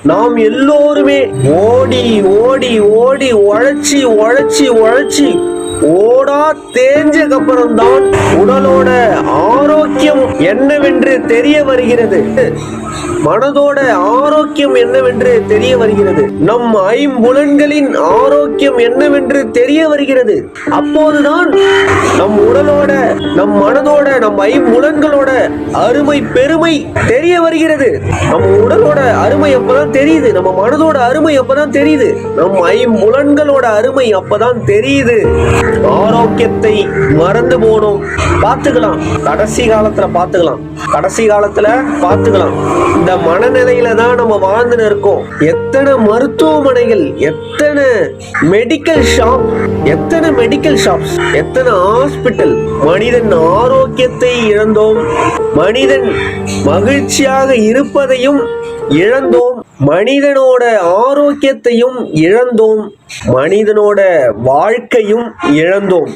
நாம் எல்லோருமே ஓடி ஓடி ஓடி உழைச்சி உழைச்சி உழைச்சி ஓடா தேஞ்சதுக்கு அப்புறம் தான் உடலோட ஆரோக்கியம் என்னவென்று தெரிய வருகிறது. மனதோட ஆரோக்கியம் என்னவென்று தெரிய வருகிறது. நம் ஐம்புலன்களின் ஆரோக்கியம் என்னவென்று தெரிய வருகிறது. அப்போதுதான் நம் உடலோட, நம் மனதோட, நம் ஐம்புலன்களோட அருமை பெருமை தெரிய வருகிறது. நம்ம உடலோட அருமை அப்பதான் தெரியுது. நம்ம மனதோட அருமை அப்பதான் தெரியுது. நம் ஐம்புலன்களோட அருமை அப்பதான் தெரியுது. ஆரோக்கியத்தை மறந்து போனோம். பார்த்துக்கலாம், கடைசி காலத்துல பார்த்துக்கலாம், கடைசி காலத்துல பார்த்துக்கலாம். இந்த மனநிலையில தான் நம்ம வாழ்ந்துன்னு இருக்கோம். எத்தனை மருத்துவமனைகள், எத்தனை மெடிக்கல் ஷாப், எத்தனை மெடிக்கல் ஷாப்ஸ், எத்தனை ஹாஸ்பிட்டல். மனிதன் ஆரோக்கியத்தை இழந்தோம். மனிதன் மகிழ்ச்சியாக இருப்பதையும் இழந்தோம். மனிதனோட ஆரோக்கியத்தையும் இழந்தோம். மனிதனோட வாழ்க்கையும் இழந்தோம்.